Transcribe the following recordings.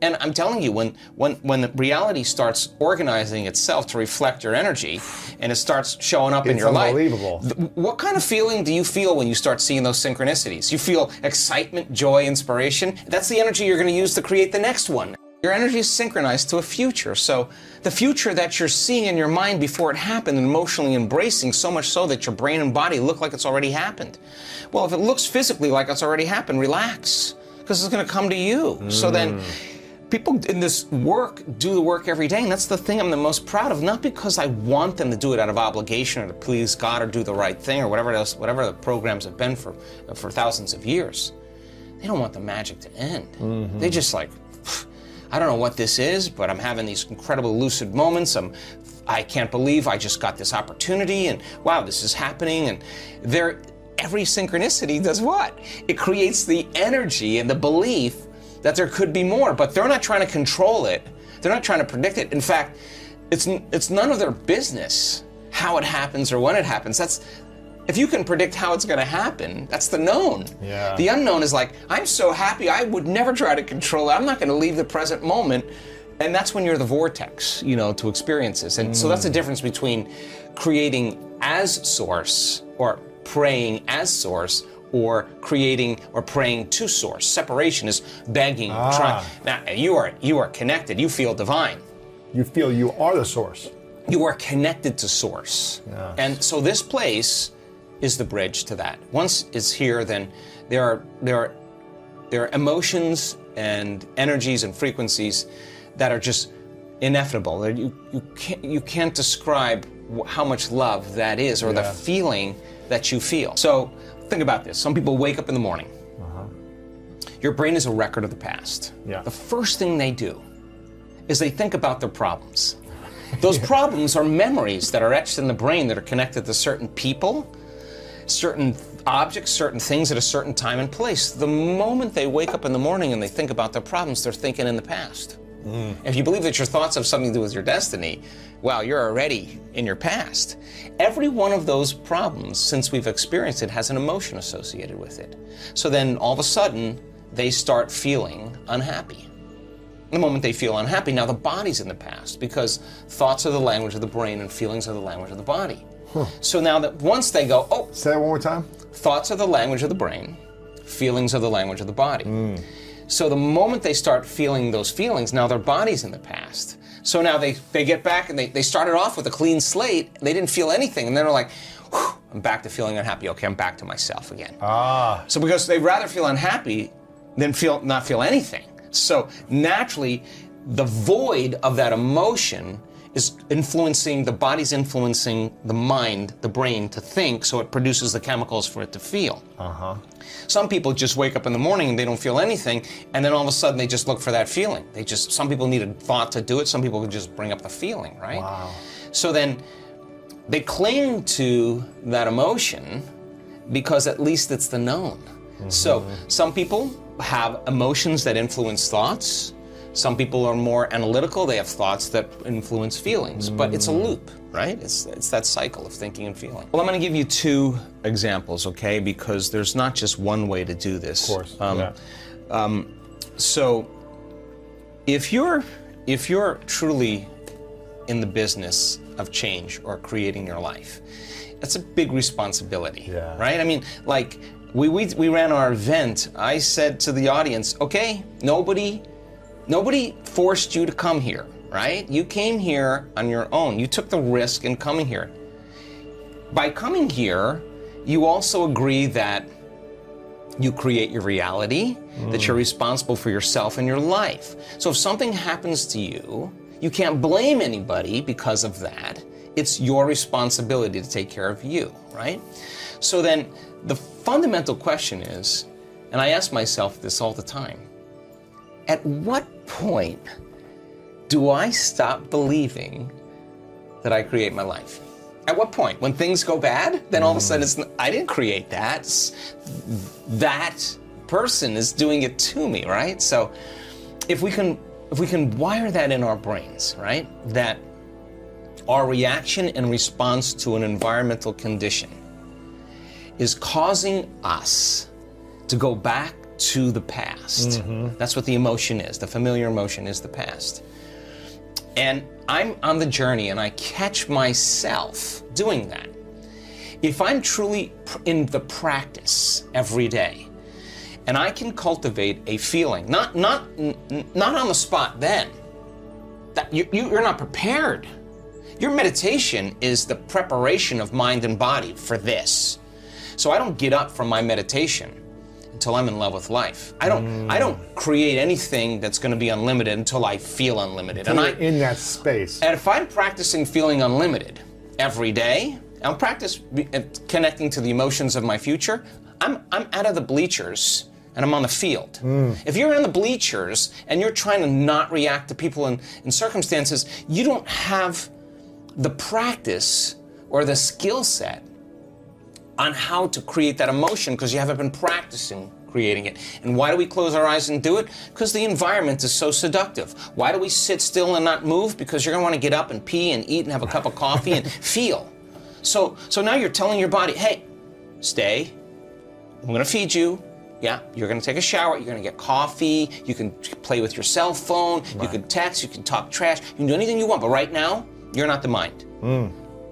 And I'm telling you, when the reality starts organizing itself to reflect your energy, and it starts showing up in your life, what kind of feeling do you feel when you start seeing those synchronicities? You feel excitement, joy, inspiration. That's the energy you're going to use to create the next one. Your energy is synchronized to a future. So the future that you're seeing in your mind before it happened and emotionally embracing, so much so that your brain and body look like it's already happened. Well, if it looks physically like it's already happened, relax, because it's going to come to you. So then people in this work do the work every day, and that's the thing I'm the most proud of, not because I want them to do it out of obligation or to please God or do the right thing or whatever else, whatever the programs have been for thousands of years. They don't want the magic to end. They just like, I don't know what this is, but I'm having these incredible lucid moments. I can't believe I just got this opportunity, and wow, this is happening. And every synchronicity does what? It creates the energy and the belief that there could be more, but they're not trying to control it. They're not trying to predict it. In fact, it's none of their business how it happens or when it happens. If you can predict how it's going to happen, that's the known. Yeah. The unknown is like, I'm so happy, I would never try to control it. I'm not going to leave the present moment. And that's when you're the vortex, to experiences. And so that's the difference between creating as source or praying as source, or creating or praying to source. Separation is begging, trying. Now, you are connected. You feel divine. You feel you are the source. You are connected to source. Yes. And so this place is the bridge to that. Once it's here, then there are emotions and energies and frequencies that are just ineffable. You can't describe how much love that is, or the feeling that you feel. So think about this. Some people wake up in the morning. Your brain is a record of the past. Yeah. The first thing they do is they think about their problems. Those problems are memories that are etched in the brain that are connected to certain people, certain objects, certain things at a certain time and place. The moment they wake up in the morning and they think about their problems, they're thinking in the past. If you believe that your thoughts have something to do with your destiny, well, you're already in your past. Every one of those problems, since we've experienced it, has an emotion associated with it. So then all of a sudden, they start feeling unhappy. The moment they feel unhappy, now the body's in the past, because thoughts are the language of the brain and feelings are the language of the body. So now that once they go, oh. Say that one more time. Thoughts are the language of the brain, feelings are the language of the body. So the moment they start feeling those feelings, now their body's in the past. So now they get back and they started off with a clean slate, they didn't feel anything, and then they're like, whew, I'm back to feeling unhappy. Okay, I'm back to myself again. So because they'd rather feel unhappy than not feel anything. So naturally, the void of that emotion is influencing, the body's influencing the mind, the brain, to think, so it produces the chemicals for it to feel. Some people just wake up in the morning and they don't feel anything, and then all of a sudden they just look for that feeling. Some people need a thought to do it, some people can just bring up the feeling, right? Wow. So then they cling to that emotion because at least it's the known. So some people have emotions that influence thoughts. Some people are more analytical, they have thoughts that influence feelings, but it's a loop, right? It's that cycle of thinking and feeling. Well, I'm gonna give you two examples, okay? Because there's not just one way to do this. Of course, So if you're truly in the business of change or creating your life, that's a big responsibility, right? I mean, like, we ran our event, I said to the audience, okay, nobody forced you to come here, right? You came here on your own. You took the risk in coming here. By coming here, you also agree that you create your reality, that you're responsible for yourself and your life. So if something happens to you, you can't blame anybody because of that. It's your responsibility to take care of you, right? So then the fundamental question is, and I ask myself this all the time, at what point do I stop believing that I create my life? At what point? When things go bad, then all of a sudden I didn't create that. That person is doing it to me, right? So if we can wire that in our brains, right? That our reaction and response to an environmental condition is causing us to go back to the past. That's what the emotion is. The familiar emotion is the past. And I'm on the journey and I catch myself doing that. If I'm truly in the practice every day, and I can cultivate a feeling, not on the spot then, that you're not prepared. Your meditation is the preparation of mind and body for this. So I don't get up from my meditation until I'm in love with life. I don't create anything that's going to be unlimited until I feel unlimited. Until you're in that space. And if I'm practicing feeling unlimited every day, I'm connecting to the emotions of my future, I'm out of the bleachers and I'm on the field. If you're in the bleachers and you're trying to not react to people in circumstances, you don't have the practice or the skill set on how to create that emotion because you haven't been practicing creating it. And why do we close our eyes and do it? Because the environment is so seductive. Why do we sit still and not move? Because you're going to want to get up and pee and eat and have a cup of coffee and feel. So now you're telling your body, hey, stay. I'm going to feed you. Yeah, you're going to take a shower. You're going to get coffee. You can play with your cell phone. Right. You can text. You can talk trash. You can do anything you want. But right now, you're not the mind.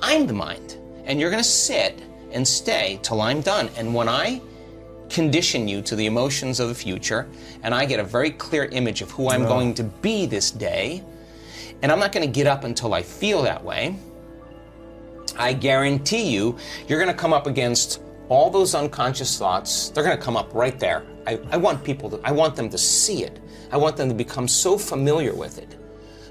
I'm the mind. And you're going to sit and stay till I'm done. And when I condition you to the emotions of the future, and I get a very clear image of who I'm going to be this day, and I'm not going to get up until I feel that way, I guarantee you're going to come up against all those unconscious thoughts. They're going to come up right there. I want them to see it. I want them to become so familiar with it,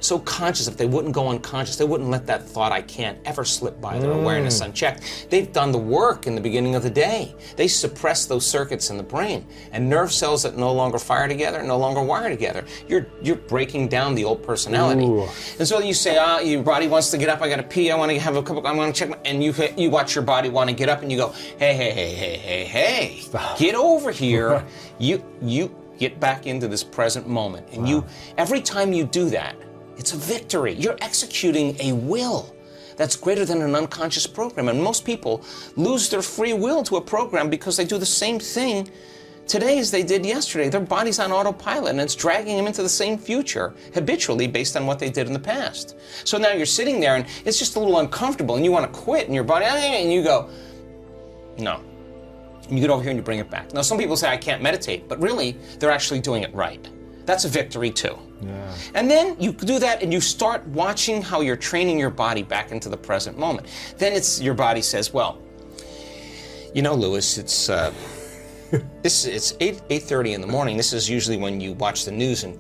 so conscious. If they wouldn't go unconscious, they wouldn't let that thought "I can't" ever slip by their awareness unchecked. They've done the work in the beginning of the day. They suppress those circuits in the brain, and nerve cells that no longer fire together no longer wire together. You're breaking down the old personality. And so you say, your body wants to get up. I got to pee. I want to have a cup. I want to check. And you watch your body want to get up, and you go, hey, stop. Get over here. You get back into this present moment, and every time you do that, it's a victory. You're executing a will that's greater than an unconscious program. And most people lose their free will to a program because they do the same thing today as they did yesterday. Their body's on autopilot and it's dragging them into the same future habitually based on what they did in the past. So now you're sitting there and it's just a little uncomfortable and you want to quit and your body, and you go, no. And you get over here and you bring it back. Now some people say I can't meditate, but really they're actually doing it right. That's a victory too. Yeah. And then you do that and you start watching how you're training your body back into the present moment. Then your body says, well, you know, Lewis, it's 8:30 in the morning. This is usually when you watch the news and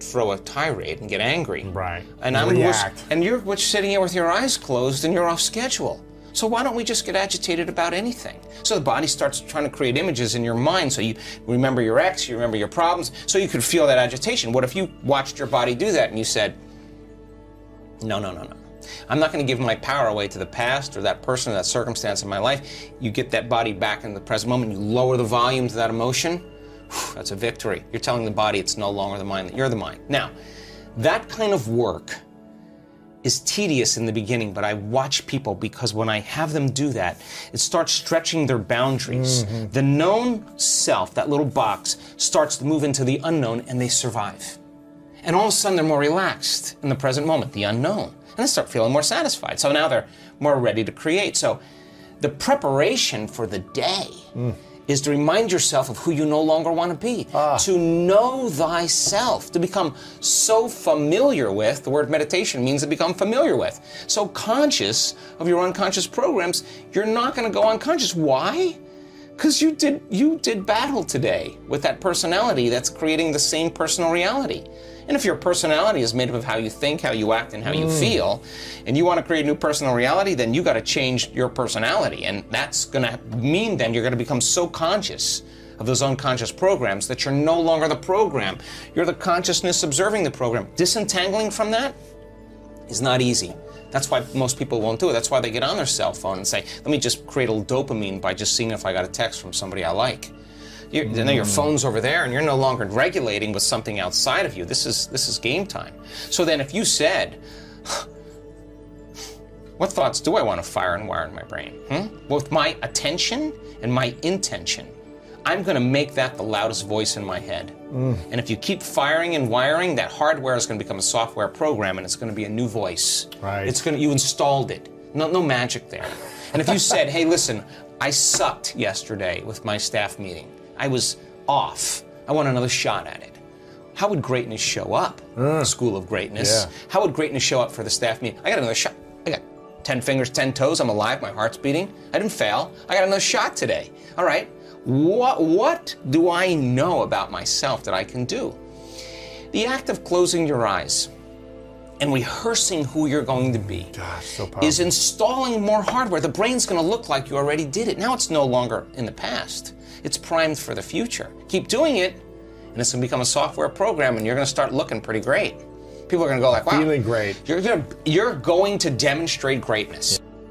throw a tirade and get angry. Right. And you're sitting here with your eyes closed and you're off schedule. So why don't we just get agitated about anything? So the body starts trying to create images in your mind. So you remember your ex, you remember your problems, so you could feel that agitation. What if you watched your body do that and you said, no. I'm not going to give my power away to the past or that person or that circumstance in my life. You get that body back in the present moment. You lower the volume to that emotion. That's a victory. You're telling the body it's no longer the mind, that you're the mind. Now, that kind of work is tedious in the beginning, but I watch people because when I have them do that, it starts stretching their boundaries. Mm-hmm. The known self, that little box, starts to move into the unknown and they survive. And all of a sudden they're more relaxed in the present moment, the unknown. And they start feeling more satisfied. So now they're more ready to create. So the preparation for the day is to remind yourself of who you no longer want to be. To know thyself, to become so familiar with, the word meditation means to become familiar with. So conscious of your unconscious programs, you're not going to go unconscious. Why? Because you did battle today with that personality that's creating the same personal reality. And if your personality is made up of how you think, how you act, and how you feel, and you want to create a new personal reality, then you got to change your personality. And that's going to mean then you're going to become so conscious of those unconscious programs that you're no longer the program. You're the consciousness observing the program. Disentangling from that is not easy. That's why most people won't do it. That's why they get on their cell phone and say, let me just create a little dopamine by just seeing if I got a text from somebody I like. Then your phone's over there and you're no longer regulating with something outside of you. This is game time. So then if you said, what thoughts do I want to fire and wire in my brain? With my attention and my intention, I'm going to make that the loudest voice in my head. And if you keep firing and wiring, that hardware is going to become a software program, and it's going to be a new voice. Right. You installed it. No magic there. And if you said, hey, listen, I sucked yesterday with my staff meeting. I was off. I want another shot at it. How would greatness show up? The School of Greatness. Yeah. How would greatness show up for the staff meeting? I got another shot. I got 10 fingers, 10 toes. I'm alive. My heart's beating. I didn't fail. I got another shot today. All right. What do I know about myself that I can do? The act of closing your eyes and rehearsing who you're going to be so powerful. is installing more hardware. The brain's going to look like you already did it. Now it's no longer in the past. It's primed for the future. Keep doing it, and it's going to become a software program, and you're going to start looking pretty great. People are going to go like, wow. Feeling great. You're going to demonstrate greatness.